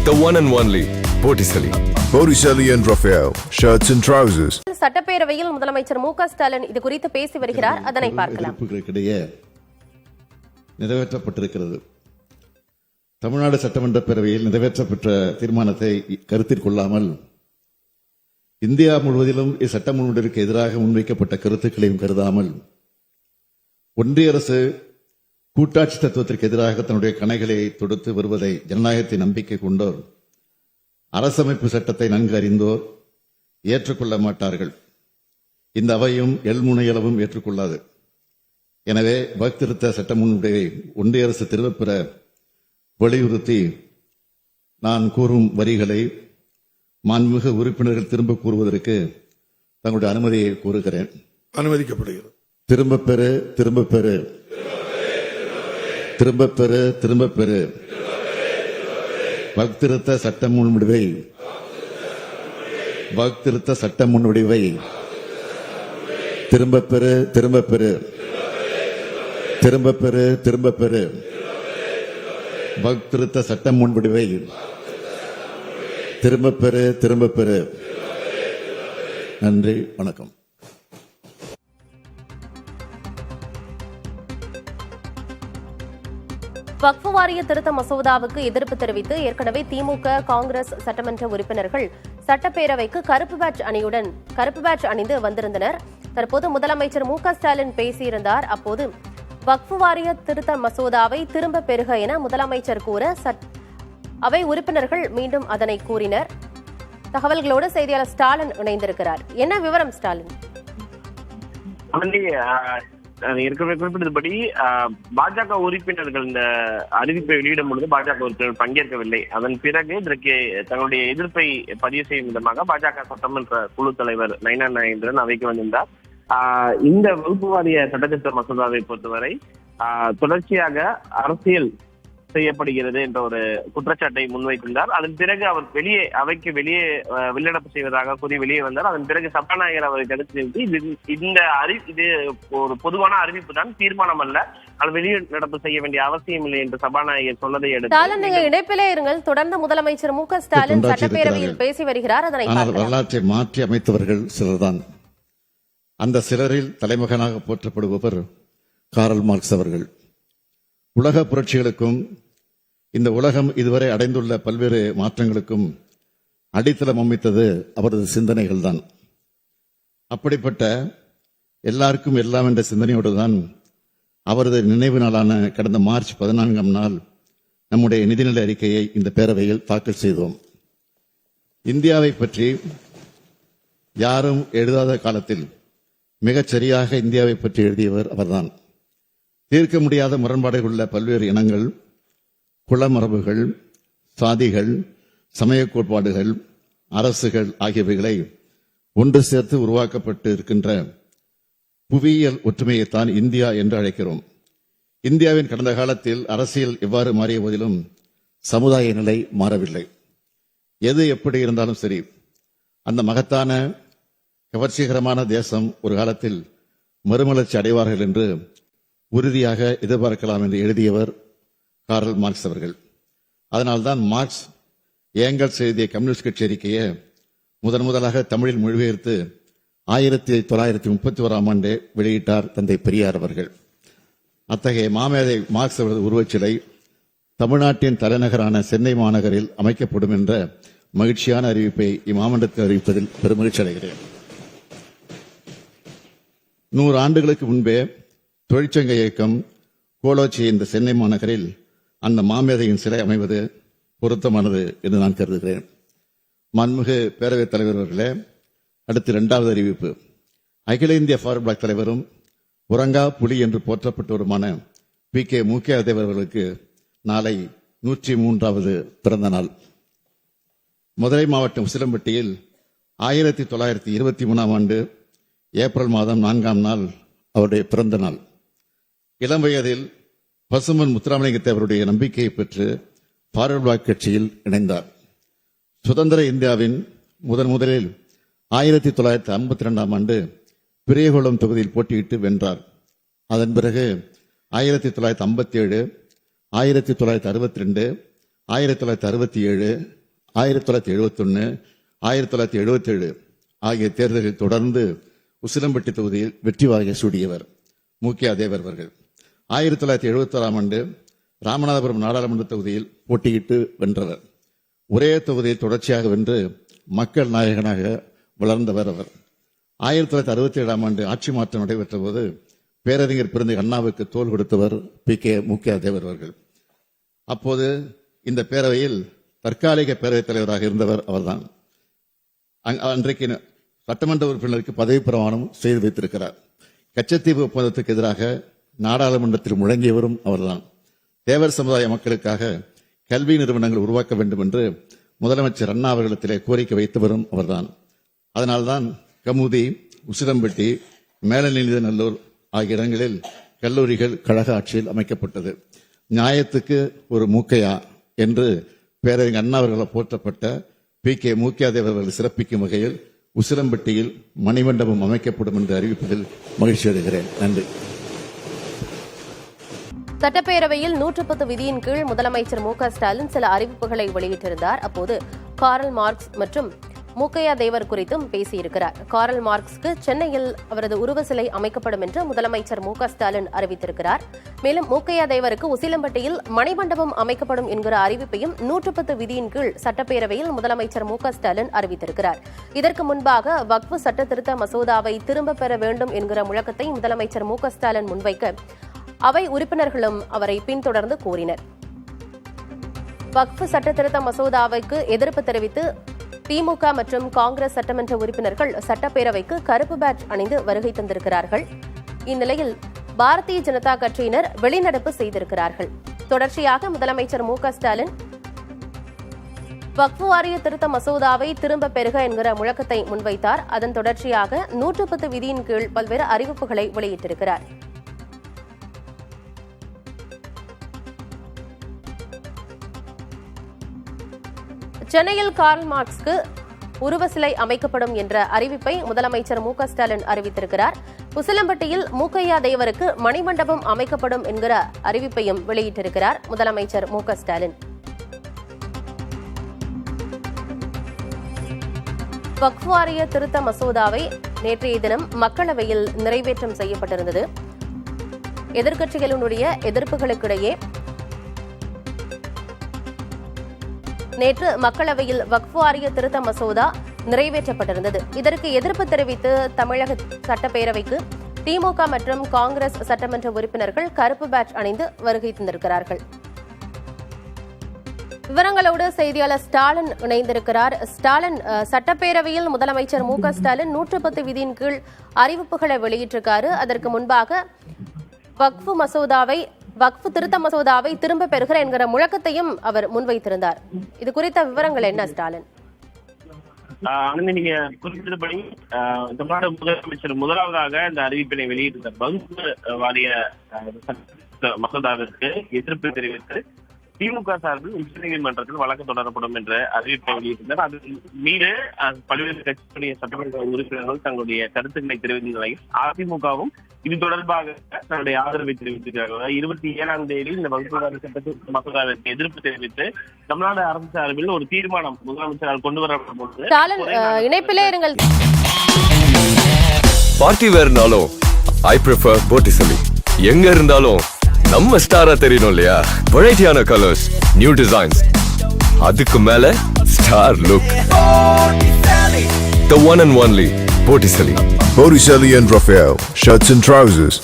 The one and only Botticelli. Botticelli and Raphael, shirts and trousers. சட்டப்பேரவையில் முதலமைச்சர் மு க ஸ்டாலின் இது குறித்து பேசி வருகிறார். அதனை பார்க்கலாம். நிறைவேற்றப்பட்டிருக்கிறது. தமிழ்நாடு சட்டமன்ற பேரவையில் நிறைவேற்றப்பட்ட தீர்மானத்தை கருத்தில் கொள்ளாமல் இந்தியா முழுவதிலும் இச்சட்ட முன்வடிவுக்கு எதிராக முன்வைக்கப்பட்ட கருத்துக்களையும் கருதாமல் ஒன்றிய அரசு கூட்டாட்சி தத்துவத்திற்கு எதிராக தன்னுடைய கணைகளை தொடுத்து வருவதை ஜனநாயகத்தை நம்பிக்கை கொண்டோர், அரசமைப்பு சட்டத்தை நன்கு அறிந்தோர் ஏற்றுக்கொள்ள மாட்டார்கள். இந்த அவையும் எள்முனையளவும் ஏற்றுக்கொள்ளாது. எனவே வகுத்திருத்த சட்ட முன்வடிவை ஒன்றிய அரசு திரும்பப் பெற வலியுறுத்தி நான் கூறும் வரிகளை மாண்புமிகு உறுப்பினர்கள் திரும்ப கூறுவதற்கு தங்களுடைய அனுமதியை கோருகிறேன். அனுமதிக்கப்படுகிறது. திரும்ப பெறு, திரும்ப பெறு, திரும்ப பெறு, திரும்ப பெறு. வகுத்திருத்த சட்ட முன்வடிவை, வகுத்திருத்த சட்ட முன்வடிவை திரும்ப பெறு, திரும்ப பெறு, திரும்ப பெறு, திரும்ப பெறு. வகுத்திருத்த சட்ட முன்வடிவை திரும்ப பெறு, திரும்ப பெறு. நன்றி, வணக்கம். வக்ஃப் வாரிய திருத்த மசோதாவுக்கு எதிர்ப்பு தெரிவித்து ஏற்கனவே திமுக, காங்கிரஸ் சட்டமன்ற உறுப்பினர்கள் சட்டப்பேரவைக்கு கருப்பு பேட்ஜ் அணிந்து வந்திருந்தனர். தற்போது முதலமைச்சர் மு க ஸ்டாலின் பேசியிருந்தார். அப்போது வக்ஃப் வாரிய திருத்த மசோதாவை திரும்ப பெறுக என முதலமைச்சர் கூற அவை உறுப்பினர்கள் மீண்டும் அதனை கூறினர். தகவல்களோடு செய்தியாளர் ஸ்டாலின் இணைந்திருக்கிறார். என்ன விவரம் ஸ்டாலின்? ஏற்கனவே குறிப்பிட்டபடி பாஜக உறுப்பினர்கள் இந்த அறிவிப்பை வெளியிடும் பொழுது பாஜக உறுப்பினர்கள் பங்கேற்கவில்லை. அதன் பிறகு இதற்கு தங்களுடைய எதிர்ப்பை பதிவு செய்யும் விதமாக பாஜக சட்டமன்ற குழு தலைவர் நயினா நாகேந்திரன் அவைக்கு வந்திருந்தார். இந்த வகுப்பு வாரிய சட்டத்திருத்த மசோதாவை பொறுத்தவரை தொடர்ச்சியாக அரசியல் செய்யப்படுகிறது என்ற ஒரு குற்றச்சாட்டை முன்வைத்திருந்தார். அதன் பிறகு அவர் அவைக்கு வெளியே வெளிநடப்பு செய்வதாக கூறி வெளியே வந்தார். அதன் பிறகு சபாநாயகர் அவரை கருத்து நிறுத்தி இது ஒரு பொதுவான அறிவிப்பு தான், தீர்மானம் அல்ல, அது வெளிநடப்பு செய்ய வேண்டிய அவசியம் இல்லை என்று சபாநாயகர் சொன்னதை அடுத்து இடைப்பிலே இருங்கள். தொடர்ந்து முதலமைச்சர் மு க ஸ்டாலின் சட்டப்பேரவையில் பேசி வருகிறார். வரலாற்றை மாற்றி அமைத்தவர்கள் சிலர்தான். அந்த சிலரில் தலைமகனாக போற்றப்படுபவர் காரல் மார்க்ஸ் அவர்கள். உலக புரட்சிகளுக்கும் இந்த உலகம் இதுவரை அடைந்துள்ள பல்வேறு மாற்றங்களுக்கும் அடித்தளம் அமைத்தது அவரது சிந்தனைகள் தான். அப்படிப்பட்ட எல்லாருக்கும் எல்லாம் என்ற சிந்தனையோடு தான் அவரது நினைவு நாளான கடந்த மார்ச் 14ஆம் நாள் நம்முடைய நிதிநிலை அறிக்கையை இந்த பேரவையில் தாக்கல் செய்தோம். இந்தியாவை பற்றி யாரும் எழுதாத காலத்தில் மிகச் சரியாக இந்தியாவை பற்றி எழுதியவர் அவர்தான். தீர்க்க முடியாத முரண்பாடுகள் உள்ள பல்வேறு இனங்கள், குலமரபுகள், சாதிகள், சமய கோட்பாடுகள், அரசுகள் ஆகியவைகளை ஒன்று சேர்த்து உருவாக்கப்பட்டு இருக்கின்ற புவியியல் ஒற்றுமையைத்தான் இந்தியா என்று அழைக்கிறோம். இந்தியாவின் கடந்த காலத்தில் அரசியல் எவ்வாறு மாறிய போதிலும் சமுதாய நிலை மாறவில்லை. எது எப்படி இருந்தாலும் சரி, அந்த மகத்தான கவர்ச்சிகரமான தேசம் ஒரு காலத்தில் மறுமலர்ச்சி அடைவார்கள் என்று உறுதியாக எதிர்பார்க்கலாம் என்று எழுதியவர் காரல் மார்க்ஸ் அவர்கள். அதனால்தான் மார்க்ஸ் ஏங்கல்ஸ் எழுதிய கம்யூனிஸ்ட் கட்சி அறிக்கையை முதலாக தமிழில் மொழிபெயர்த்து 1931ஆம் ஆண்டே வெளியிட்டார் தந்தை பெரியார் அவர்கள். அத்தகைய மாமேதை மார்க்ஸ் அவரது உருவச்சிலை தமிழ்நாட்டின் தலைநகரான சென்னை மாநகரில் அமைக்கப்படும் என்ற மகிழ்ச்சியான அறிவிப்பை இம்மாமன்றத்தில் அறிவிப்பதில் பெருமகிழ்ச்சி அடைகிறேன். 100 ஆண்டுகளுக்கு முன்பே தொழிற்சங்க இயக்கம் கோலோச்சிய இந்த சென்னை மாநகரில் அந்த மாமேதையின் சிலை அமைவது பொருத்தமானது என்று நான் கருதுகிறேன். மாண்புமிகு பேரவைத் தலைவர் அவர்களே, அடுத்து 2வது அறிவிப்பு. அகில இந்திய ஃபார்வர்ட் பிளாக் தலைவரும் உறங்கா புலி என்று போற்றப்பட்டவருமான PK மூக்கையா தேவர் அவர்களுக்கு நாளை 103வது பிறந்த நாள். மதுரை மாவட்டம் உசிலம்பட்டியில் 1923ஆம் ஆண்டு ஏப்ரல் மாதம் 4ஆம் நாள் அவருடைய பிறந்த நாள். இளம் வயதில் பசுமன் முத்துராமலிங்க தேவருடைய நம்பிக்கையை பெற்று ஃபார்வர்ட் பிளாக் கட்சியில் இணைந்தார். சுதந்திர இந்தியாவின் முதலில் 1952ஆம் ஆண்டு பெரியகுளம் தொகுதியில் போட்டியிட்டு வென்றார். அதன் பிறகு 1957, 1962, 1967, 1971, 1977 ஆகிய தேர்தலில் தொடர்ந்து உசிலம்பட்டி தொகுதியில் வெற்றி வாகை சூடியவர் மூக்கியா தேவர் அவர்கள். 1971ஆம் ஆண்டு ராமநாதபுரம் நாடாளுமன்ற தொகுதியில் போட்டியிட்டு வென்றவர். ஒரே தொகுதியில் தொடர்ச்சியாக வென்று மக்கள் நாயகனாக வளர்ந்தவர் அவர். 1967ஆம் ஆண்டு ஆட்சி மாற்றம் நடைபெற்ற போது பேரறிஞர் பிறந்த அண்ணாவுக்கு தோள் கொடுத்தவர் மூக்கியா தேவர் அவர்கள். அப்போது இந்த பேரவையில் தற்காலிக பேரவைத் தலைவராக இருந்தவர் அவர்தான். அன்றைக்கு சட்டமன்ற உறுப்பினருக்கு பதவி பிரமாணம் செய்து வைத்திருக்கிறார். கச்சத்தீவு ஒப்பந்தத்துக்கு எதிராக நாடாளுமன்றத்தில் முழங்கியவரும் அவர்தான். தேவர் சமுதாய மக்களுக்காக கல்வி நிறுவனங்கள் உருவாக்க வேண்டும் என்று முதலமைச்சர் அண்ணா அவர்களிடத்திலே கோரிக்கை வைத்தவரும் அவர்தான். அதனால்தான் கமுதி, உசிலம்பட்டி, மேலநீதிநல்லூர் ஆகிய இடங்களில் கல்லூரிகள் கழக ஆட்சியில் அமைக்கப்பட்டது. நியாயத்துக்கு ஒரு மூக்கையா என்று பேரறிஞர் அண்ணா அவர்களால் போற்றப்பட்ட மூக்கியா தேவர் அவர்கள் சிறப்பிக்கும் வகையில் உசிலம்பட்டியில் மணிமண்டபம் அமைக்கப்படும் என்று அறிவிப்பதில் மகிழ்ச்சி அடைகிறேன். நன்றி. சட்டப்பேரவையில் 110 விதியின் கீழ் முதலமைச்சர் ஸ்டாலின் சில அறிவிப்புகளை வெளியிட்டிருந்தார். அப்போது காரல் மார்க்ஸ் மற்றும் மூக்கையா தேவர் குறித்தும் பேசியிருக்கிறார். காரல் மார்க்ஸ்க்கு சென்னையில் அவரது உருவ சிலை அமைக்கப்படும் என்று முதலமைச்சர் ஸ்டாலின் அறிவித்திருக்கிறார். மேலும் மூக்கையா தேவருக்கு உசிலம்பட்டியில் மணிமண்டபம் அமைக்கப்படும் என்கிற அறிவிப்பையும் 110 விதியின் கீழ் சட்டப்பேரவையில் முதலமைச்சர் ஸ்டாலின் அறிவித்திருக்கிறார். இதற்கு முன்பாக வக்ஃப் சட்ட திருத்த மசோதாவை திரும்பப் பெற வேண்டும் என்கிற முழக்கத்தை முதலமைச்சர் ஸ்டாலின் முன்வைக்க அவை உறுப்பினர்களும் அவரை பின்தொடர்ந்து கூறினர். வக்ஃப் சட்ட திருத்த மசோதாவுக்கு எதிர்ப்பு தெரிவித்து திமுக மற்றும் காங்கிரஸ் சட்டமன்ற உறுப்பினர்கள் சட்டப்பேரவைக்கு கருப்பு பேட்ஜ் அணிந்து வருகை தந்திருக்கிறார்கள். இந்நிலையில் பாரதிய ஜனதா கட்சியினர் வெளிநடப்பு செய்திருக்கிறார்கள். தொடர்ச்சியாக முதலமைச்சர் ஸ்டாலின் வக்ஃப் வாரிய திருத்த மசோதாவை திரும்ப பெறுக என்கிற முழக்கத்தை முன்வைத்தார். அதன் தொடர்ச்சியாக 110 விதியின் கீழ் பல்வேறு அறிவிப்புகளை வெளியிட்டிருக்கிறார். சென்னையில் கார்ல் மார்க்ஸ்க்கு உருவ சிலை அமைக்கப்படும் என்ற அறிவிப்பை முதலமைச்சர் ஸ்டாலின் அறிவித்திருக்கிறார். உசிலம்பட்டியில் மூக்கையா தேவருக்கு மணிமண்டபம் அமைக்கப்படும் என்கிற அறிவிப்பையும் வெளியிட்டிருக்கிறார் முதலமைச்சர் ஸ்டாலின். வக்ஃப் வாரிய திருத்த மசோதாவை நேற்றைய தினம் மக்களவையில் நிறைவேற்றம் செய்யப்பட்டிருந்தது. எதிர்க்கட்சிகளுடைய எதிர்ப்புகளுக்கிடையே நேற்று மக்களவையில் வக்ஃப் வாரிய திருத்த மசோதா நிறைவேற்றப்பட்டிருந்தது. இதற்கு எதிர்ப்பு தெரிவித்து தமிழக சட்டப்பேரவைக்கு திமுக மற்றும் காங்கிரஸ் சட்டமன்ற உறுப்பினர்கள் கருப்பு பேட்ஜ் அணிந்து வருகை தந்திருக்கிறார்கள். விவரங்களோடு செய்தியாளர் ஸ்டாலின் இணைந்திருக்கிறார். ஸ்டாலின், சட்டப்பேரவையில் முதலமைச்சர் ஸ்டாலின் 110 விதியின் கீழ் அறிவிப்புகளை வெளியிட்டிருக்காரு. அதற்கு முன்பாக வக்ஃப் திருத்த மசோதாவை திரும்ப பெறுகிற என்கிற முழக்கத்தையும் அவர் முன்வைத்திருந்தார். இது குறித்த விவரங்கள் என்ன ஸ்டாலின்? நீங்க குறிப்பிட்டபடி தமிழ்நாடு முதலமைச்சர் முதலாவதாக இந்த அறிவிப்பினை வெளியிட்டிருந்தார். வக்ஃப் வாரிய மசோதாவிற்கு எதிர்ப்பு தெரிவித்து திமுக சார்பில் உச்சநீதிமன்றத்தில் வழக்கு தொடரப்படும் என்ற அறிவிப்பை வெளியிட்டிருந்தார். அது மீது பல்வேறு கட்சிகளுடைய சட்டமன்ற உறுப்பினர்கள் தங்களுடைய கருத்துக்களை தெரிவித்த நிலையில் அதிமுகவும் இது தொடர்பாக தன்னுடைய ஆதரவை தெரிவித்திருக்கிறார்கள். 27ஆம் தேதி இந்த வகுப்பு சட்ட மசோதாவிற்கு எதிர்ப்பு தெரிவித்து தமிழ்நாடு அரசு சார்பில் ஒரு தீர்மானம் முதலமைச்சரால் கொண்டு வரப்படும். இணைப்பிலே இருங்கள். பார்ட்டி வேர்னாலும் ஐ ப்ரிஃபர் போட்டிசலி. எங்க இருந்தாலும் நம்ம ஸ்டாரா தெரியணும் இல்லையா? வெரைட்டியான கலர்ஸ், நியூ டிசைன்ஸ், அதுக்கு மேல star look. The one and only Botticelli. Botticelli and Raphael, shirts and trousers.